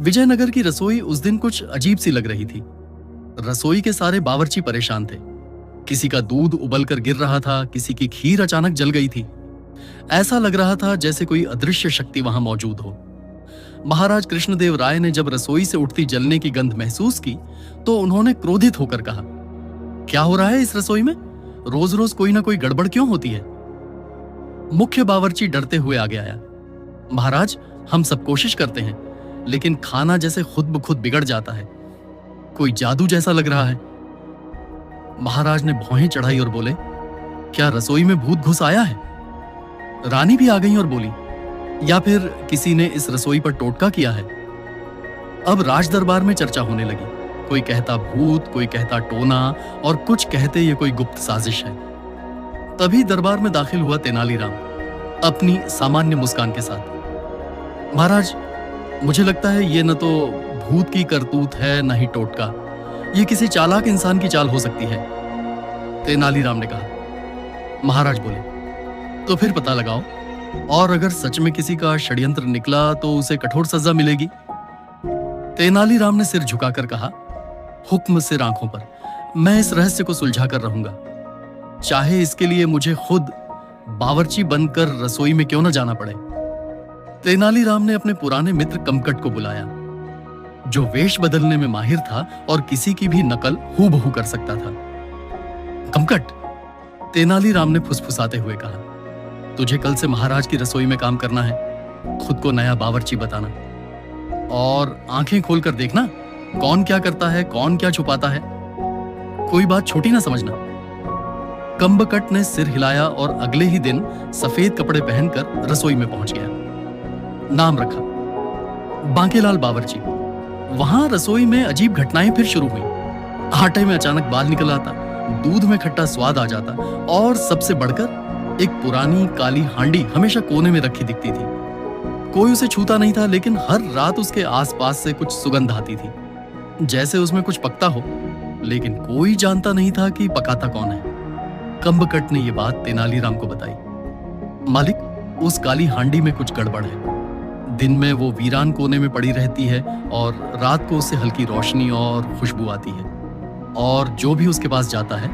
विजयनगर की रसोई उस दिन कुछ अजीब सी लग रही थी। रसोई के सारे बावर्ची परेशान थे। किसी का दूध उबलकर गिर रहा था, किसी की खीर अचानक जल गई थी। ऐसा लग रहा था जैसे कोई अदृश्य शक्ति वहां मौजूद हो। महाराज कृष्णदेव राय ने जब रसोई से उठती जलने की गंध महसूस की तो उन्होंने क्रोधित होकर कहा, क्या हो रहा है इस रसोई में? रोज रोज कोई ना कोई गड़बड़ क्यों होती है? मुख्य बावर्ची डरते हुए आगे आया। महाराज, हम सब कोशिश करते हैं, लेकिन खाना जैसे खुद ब खुद बिगड़ जाता है। कोई जादू जैसा लग रहा है। महाराज ने भौहें चढ़ाई और बोले, क्या रसोई में भूत घुस आया है? रानी भी आ गई और बोली, या फिर किसी ने इस रसोई पर टोटका किया है। अब राज दरबार में चर्चा होने लगी। कोई कहता भूत, कोई कहता टोना और कुछ कहते ये कोई गुप्त साजिश है। तभी दरबार में दाखिल हुआ तेनालीराम अपनी सामान्य मुस्कान के साथ। महाराज, मुझे लगता है ये न तो भूत की करतूत है, न ही टोटका। ये किसी चालाक इंसान की चाल हो सकती है, तेनालीराम ने कहा। महाराज बोले, तो फिर पता लगाओ, और अगर सच में किसी का षड्यंत्र निकला तो उसे कठोर सजा मिलेगी। तेनालीराम ने सिर झुकाकर कहा, हुक्म सिर आंखों पर। मैं इस रहस्य को सुलझा कर रहूंगा, चाहे इसके लिए मुझे खुद बावर्ची बनकर रसोई में क्यों न जाना पड़े। तेनालीराम ने अपने पुराने मित्र कमकट को बुलाया, जो वेश बदलने में माहिर था और किसी की भी नकल हूबहू कर सकता था। कमकट, तेनालीराम ने फुसफुसाते हुए कहा, तुझे कल से महाराज की रसोई में काम करना है। खुद को नया बावर्ची बताना और आंखें खोलकर देखना कौन क्या करता है, कौन क्या छुपाता है। कोई बात छोटी ना समझना। कम्बकट ने सिर हिलाया और अगले ही दिन सफेद कपड़े पहनकर रसोई में पहुंच गया। नाम रखा बांकेलाल बावर्ची। वहां रसोई में अजीब घटनाएं फिर शुरू हुई। आटे में अचानक बाल निकल आता, दूध में खट्टा स्वाद आ जाता और सबसे बढ़कर एक पुरानी काली हांडी हमेशा कोने में रखी दिखती थी। कोई उसे छूता नहीं था, लेकिन हर रात उसके आसपास से कुछ सुगंध आती थी, जैसे उसमें कुछ पकता हो, लेकिन कोई जानता नहीं था कि पकाता कौन है। कम्बकट ने यह बात तेनालीराम को बताई। मालिक, उस काली हांडी में कुछ गड़बड़ है। दिन में वो वीरान कोने में पड़ी रहती है और रात को उससे हल्की रोशनी और खुशबू आती है, और जो भी उसके पास जाता है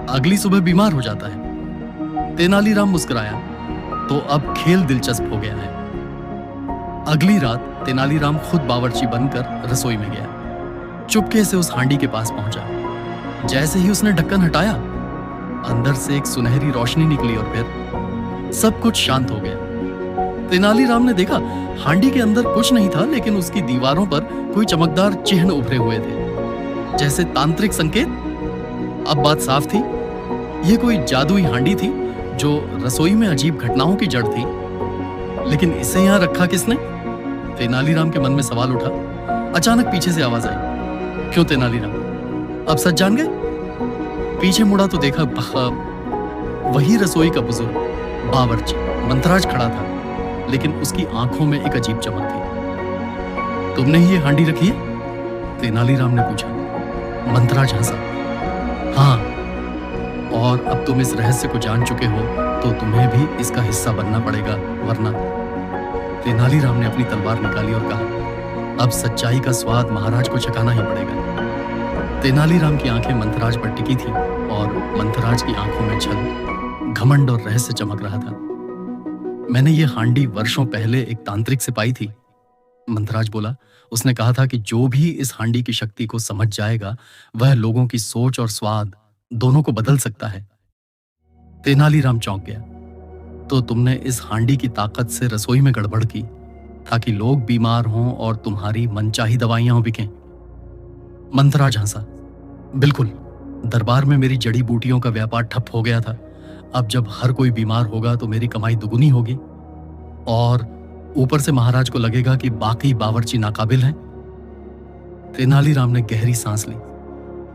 अगली सुबह बीमार हो जाता है। तेनालीराम मुस्कुराया, तो अब खेल दिलचस्प हो गया है। अगली रात तेनालीराम खुद बावर्ची बनकर रसोई में गया। चुपके से उस हांडी के पास पहुंचा। जैसे ही उसने ढक्कन हटाया, अंदर से एक सुनहरी रोशनी निकली और फिर सब कुछ शांत हो गया। तेनालीराम ने देखा, हांडी के अंदर कुछ नहीं था, लेकिन उसकी दीवारों पर कोई चमकदार चिन्ह उभरे हुए थे, जैसे तांत्रिक संकेत। अब बात साफ थी, यह कोई जादुई हांडी थी जो रसोई में अजीब घटनाओं की जड़ थी। लेकिन इसे यहां रखा किसने? तेनालीराम के मन में सवाल उठा। अचानक पीछे से आवाज आई, क्यों तेनालीराम, अब सच जान गए? पीछे मुड़ा तो देखा वही रसोई का बुजुर्ग बावर्ची मंथराज खड़ा था, लेकिन उसकी आंखों में एक अजीब चमक थी। तुमने ही ये हांडी रखी है? तेनालीराम ने पूछा। मंथराज हंसा। हाँ, और अब तुम इस रहस्य को जान चुके हो तो तुम्हें भी इसका हिस्सा बनना पड़ेगा, वरना। तेनालीराम ने अपनी तलवार निकाली और कहा, अब सच्चाई का स्वाद महाराज को चखाना ही पड़ेगा। तेनालीराम की आंखें मंथराज पर टिकी थी और मंथराज की आंखों में छल, घमंड और रहस्य चमक रहा था। मैंने ये हांडी वर्षों पहले एक तांत्रिक से पाई थी, मंथराज बोला। उसने कहा था कि जो भी इस हांडी की शक्ति को समझ जाएगा, वह लोगों की सोच और स्वाद दोनों को बदल सकता है। तेनालीराम चौंक गया। तो तुमने इस हांडी की ताकत से रसोई में गड़बड़ की ताकि लोग बीमार हों और तुम्हारी मनचाही दवाइयां बिकें? मंथराज हंसा। बिल्कुल, दरबार में मेरी जड़ी बूटियों का व्यापार ठप हो गया था। अब जब हर कोई बीमार होगा तो मेरी कमाई दुगुनी होगी, और ऊपर से महाराज को लगेगा कि बाकी बावर्ची नाकाबिल हैं। तेनालीराम ने गहरी सांस ली।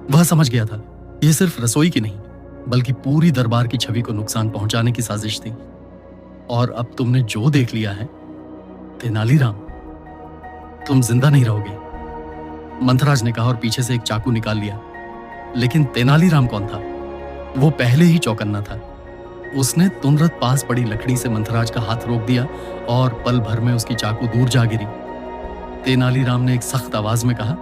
वह समझ गया था, यह सिर्फ रसोई की नहीं, बल्कि पूरी दरबार की छवि को नुकसान पहुंचाने की साजिश थी। और अब तुमने जो देख लिया है तेनालीराम, तुम जिंदा नहीं रहोगे, मंथराज ने कहा और पीछे से एक चाकू निकाल लिया। लेकिन तेनालीराम कौन था? वो पहले ही चौकन्ना था। उसने तुरंत पास पड़ी लकड़ी से मंथराज का हाथ रोक दिया और पल भर में उसकी चाकू दूर जा गिरी। तेनालीराम ने एक सख्त आवाज में कहा,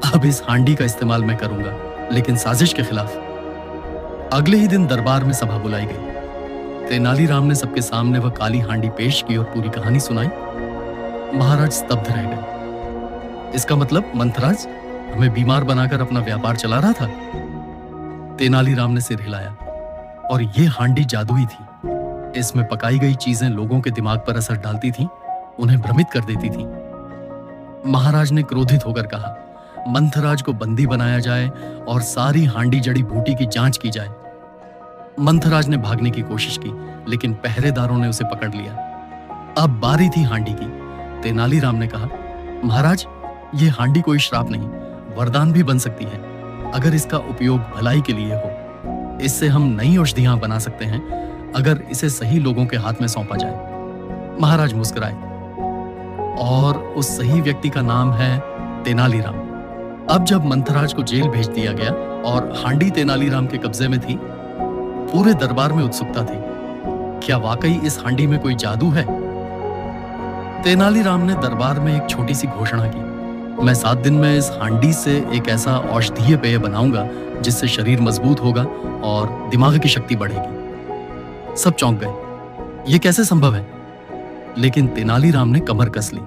अब इस हांडी का इस्तेमाल मैं करूंगा, लेकिन साजिश के खिलाफ। अगले ही दिन दरबार में सभा बुलाई गई। तेनालीराम ने सबके सामने वह काली हांडी पेश की और पूरी कहानी सुनाई। महाराज स्तब्ध रह गए। इसका मतलब मंथराज हमें बीमार बनाकर अपना व्यापार चला रहा था? तेनालीराम ने सिर हिलाया। और यह हांडी जादुई थी। इसमें पकाई गई चीजें लोगों के दिमाग पर असर डालती थीं, उन्हें भ्रमित कर देती थीं। महाराज ने क्रोधित होकर कहा, मंथराज को बंदी बनाया जाए और सारी हांडी जड़ी बूटी की जांच की जाए। मंथराज ने भागने की कोशिश की, लेकिन पहरेदारों ने उसे पकड़ लिया। अब बारी थी हांडी की। तेनालीराम ने कहा, महाराज, यह हांडी कोई श्राप नहीं, वरदान भी बन सकती है, अगर इसका उपयोग भलाई के लिए हो। इससे हम नई औषधियां बना सकते हैं, अगर इसे सही लोगों के हाथ में सौंपा जाए। महाराज मुस्कुराए। और उस सही व्यक्ति का नाम है तेनालीराम। अब जब मंथराज को जेल भेज दिया गया और हांडी तेनालीराम के कब्जे में थी, पूरे दरबार में उत्सुकता थी। क्या वाकई इस हांडी में कोई जादू है? तेनालीराम ने दरबार में एक छोटी सी घोषणा की, मैं 7 दिन में इस हांडी से एक ऐसा औषधीय पेय बनाऊंगा जिससे शरीर मजबूत होगा और दिमाग की शक्ति बढ़ेगी। सब चौंक गए, यह कैसे संभव है? लेकिन तेनालीराम ने कमर कस ली।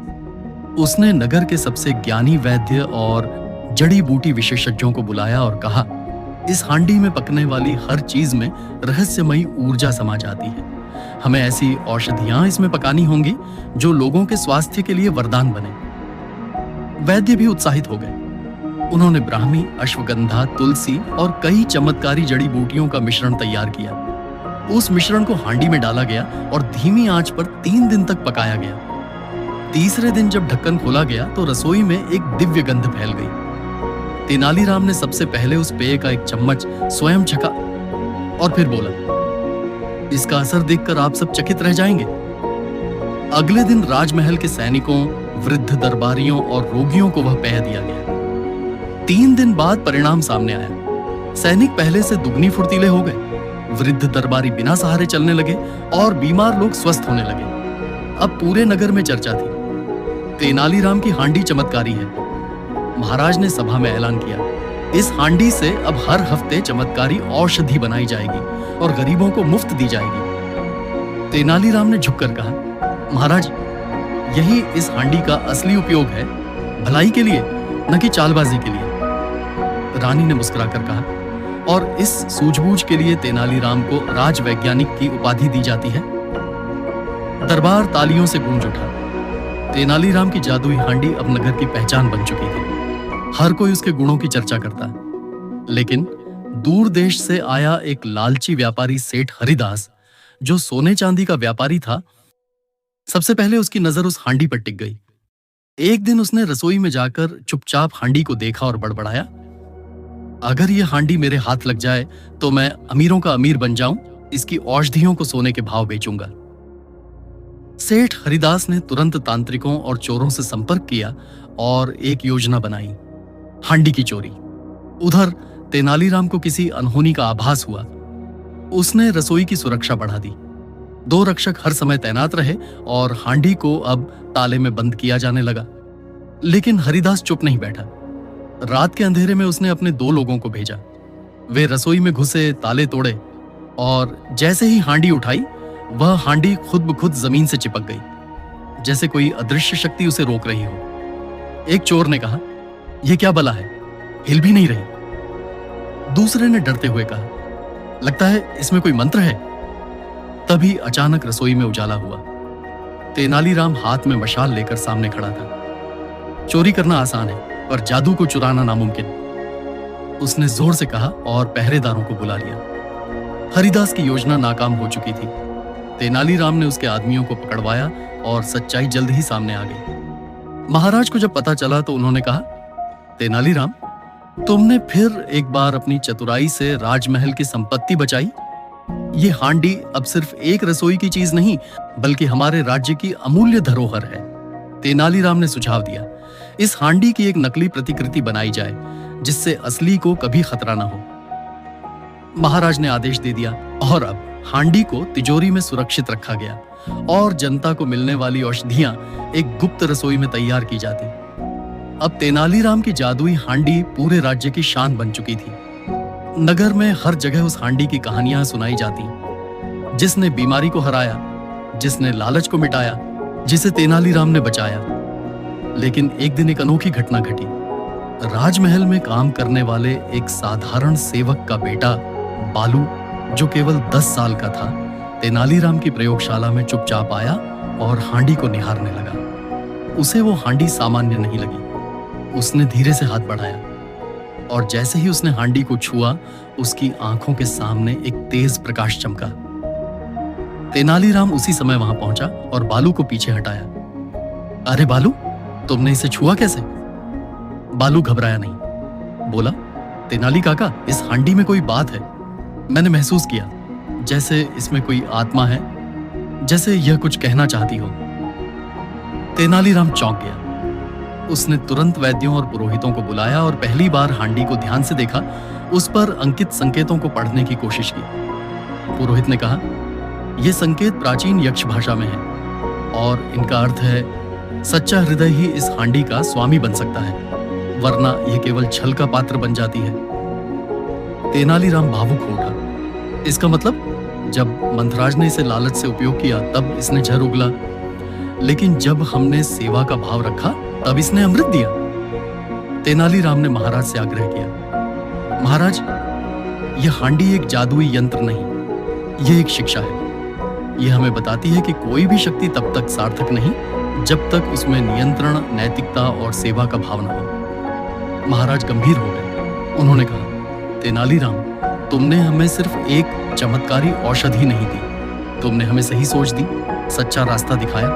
उसने नगर के सबसे ज्ञानी वैद्य और जड़ी बूटी विशेषज्ञों को बुलाया और कहा, इस हांडी में पकने वाली हर चीज में रहस्यमयी ऊर्जा समा जाती है। हमें ऐसी औषधियां इसमें पकानी होंगी जो लोगों के स्वास्थ्य के लिए वरदान बने। वैद्य भी उत्साहित हो गए। उन्होंने ब्राह्मी, अश्वगंधा, तुलसी और कई चमत्कारी जड़ी बूटियों का मिश्रण तैयार किया। उस मिश्रण को हांडी में डाला गया और धीमी आंच पर 3 दिन तक पकाया गया। तीसरे दिन जब ढक्कन खोला गया तो रसोई में एक दिव्य गंध फैल गई। तेनालीराम ने सबसे पहले उस पेय का एक चम्मच स्वयं छका और फिर बोला, इसका असर देखकर आप सब चकित रह जाएंगे। अगले दिन राजमहल के सैनिकों, वृद्ध दरबारियों और रोगियों को वह पेय दिया गया। 3 दिन बाद परिणाम सामने आया। सैनिक पहले से दुगनी फुर्तीले हो गए, वृद्ध दरबारी बिना सहारे चलने लगे और बीमार लोग स्वस्थ होने लगे। अब पूरे नगर में चर्चा थी, तेनालीराम की हांडी चमत्कारी है। महाराज ने सभा में ऐलान किया, इस हांडी से अब हर हफ्ते चमत्कारी औषधि बनाई जाएगी और गरीबों को मुफ्त दी जाएगी। तेनालीराम ने झुककर कहा, महाराज, यही इस हांडी का असली उपयोग है, भलाई के लिए, न कि चालबाजी के लिए। रानी ने मुस्कुराकर कहा, और इस सूझबूझ के लिए तेनालीराम को राजवैज्ञानिक की उपाधि दी जाती है। दरबार तालियों से गूंज उठा। तेनालीराम की जादुई हांडी अब नगर की पहचान बन चुकी थी। हर कोई उसके गुणों की चर्चा करता है। लेकिन दूर देश से आया एक लालची व्यापारी सेठ हरिदास, जो सोने चांदी का व्यापारी था, सबसे पहले उसकी नजर उस हांडी पर टिक गई। एक दिन उसने रसोई में जाकर चुपचाप हांडी को देखा और बड़बड़ाया, अगर यह हांडी मेरे हाथ लग जाए तो मैं अमीरों का अमीर बन जाऊं, इसकी औषधियों को सोने के भाव बेचूंगा। सेठ हरिदास ने तुरंत तांत्रिकों और चोरों से संपर्क किया और एक योजना बनाई, हांडी की चोरी। उधर तेनालीराम को किसी अनहोनी का आभास हुआ। उसने रसोई की सुरक्षा बढ़ा दी। 2 रक्षक हर समय तैनात रहे और हांडी को अब ताले में बंद किया जाने लगा। लेकिन हरिदास चुप नहीं बैठा। रात के अंधेरे में उसने अपने 2 लोगों को भेजा। वे रसोई में घुसे, ताले तोड़े और जैसे ही हांडी उठाई, वह हांडी खुद ब खुद जमीन से चिपक गई, जैसे कोई अदृश्य शक्ति उसे रोक रही हो। एक चोर ने कहा, यह क्या बला है, हिल भी नहीं रही। दूसरे ने डरते हुए कहा, लगता है इसमें कोई मंत्र है। तभी अचानक रसोई में उजाला हुआ। तेनालीराम हाथ में मशाल लेकर सामने खड़ा था। चोरी करना आसान है, पर जादू को चुराना नामुमकिन। उसने जोर से कहा और पहरेदारों को बुला लिया। हरिदास की योजना नाकाम हो चुकी थी। तेनालीराम ने उसके आदमियों को पकड़वाया और सच्चाई जल्द ही सामने आ गई। महाराज को जब पता चला तो उन्होंने कहा, तेनालीराम, तुमने फिर एक बार अपनी चतुराई से राजमहल की संपत्ति बचाई। ये हांडी अब सिर्फ एक रसोई की चीज नहीं, बल्कि हमारे राज्य की अमूल्य धरोहर है। तेनालीराम ने सुझाव दिया, इस हांडी की एक नकली प्रतिकृति बनाई जाए, जिससे असली को कभी खतरा न हो। महाराज ने आदेश दे दिया और अब हांडी को तिजोरी में सुरक्षित रखा गया और जनता को मिलने वाली औषधियां एक गुप्त रसोई में तैयार की जाती। अब तेनालीराम की जादुई हांडी पूरे राज्य की शान बन चुकी थी। नगर में हर जगह उस हांडी की कहानियां सुनाई जाती, जिसने बीमारी को हराया, जिसने लालच को मिटाया, जिसे तेनालीराम ने बचाया। लेकिन एक दिन एक अनोखी घटना घटी। राजमहल में काम करने वाले एक साधारण सेवक का बेटा बालू, जो केवल 10 साल का था, तेनालीराम की प्रयोगशाला में चुपचाप आया और हांडी को निहारने लगा। उसे वो हांडी सामान्य नहीं लगी। उसने धीरे से हाथ बढ़ाया और जैसे ही उसने हांडी को छुआ, उसकी आंखों के सामने एक तेज प्रकाश चमका। तेनालीराम उसी समय वहां पहुंचा और बालू को पीछे हटाया। अरे बालू, तुमने इसे छुआ कैसे? बालू घबराया नहीं, बोला, तेनाली काका, इस हांडी में कोई बात है। मैंने महसूस किया जैसे इसमें कोई आत्मा है, जैसे यह कुछ कहना चाहती हो। तेनालीराम चौंक गया। उसने तुरंत वैद्यों और पुरोहितों को बुलाया और पहली बार हांडी को ध्यान से देखा। उस पर अंकित संकेतों को पढ़ने की कोशिश की। पुरोहित ने कहा, यह संकेत प्राचीन यक्ष भाषा में है और इनका अर्थ है सच्चा हृदय ही इस हांडी का स्वामी बन सकता है, वरना यह केवल छल का पात्र बन जाती है। तेनालीराम भावुक हो उठा। इसका मतलब जब मंथराज ने इसे लालच से उपयोग किया तब इसने जहर उगला, लेकिन जब हमने सेवा का भाव रखा तब इसने अमृत दिया। तेनालीराम ने महाराज से आग्रह किया, महाराज, यह हांडी एक जादुई यंत्र नहीं, यह एक शिक्षा है। यह हमें बताती है कि कोई भी शक्ति तब तक सार्थक नहीं जब तक उसमें नियंत्रण, नैतिकता और सेवा का भाव न हो। महाराज गंभीर हो गए। उन्होंने कहा, तेनालीराम, तुमने हमें सिर्फ एक चमत्कारी औषधि नहीं दी, तुमने हमें सही सोच दी, सच्चा रास्ता दिखाया।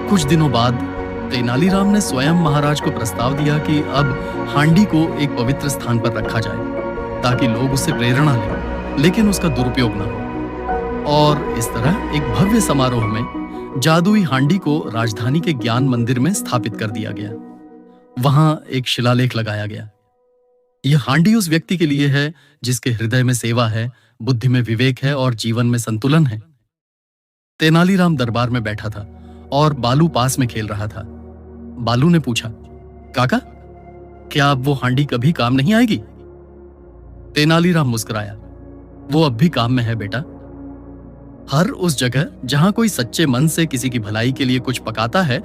कुछ दिनों बाद तेनालीराम ने स्वयं महाराज को प्रस्ताव दिया कि अब हांडी को एक पवित्र स्थान पर रखा जाए ताकि लोग उससे प्रेरणा लें, लेकिन उसका दुरुपयोग न हो। और इस तरह एक भव्य समारोह में जादुई हांडी को राजधानी के ज्ञान मंदिर में स्थापित कर दिया गया। वहां एक शिलालेख लगाया गया। यह हांडी उस व्यक्ति के लिए है जिसके हृदय में सेवा है, बुद्धि में विवेक है और जीवन में संतुलन है। तेनालीराम दरबार में बैठा था और बालू पास में खेल रहा था। बालू ने पूछा, काका, क्या अब वो हांडी कभी काम नहीं आएगी? तेनालीराम मुस्कुराया, वो अब भी काम में है बेटा। हर उस जगह जहां कोई सच्चे मन से किसी की भलाई के लिए कुछ पकाता है,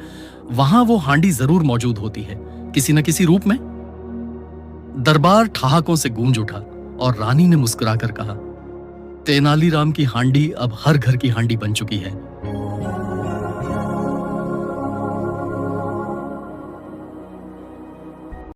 वहां वो हांडी जरूर मौजूद होती है, किसी न किसी रूप में। दरबार ठहाकों से गूंज उठा और रानी ने मुस्कुराकर कहा, तेनालीराम की हांडी अब हर घर की हांडी बन चुकी है।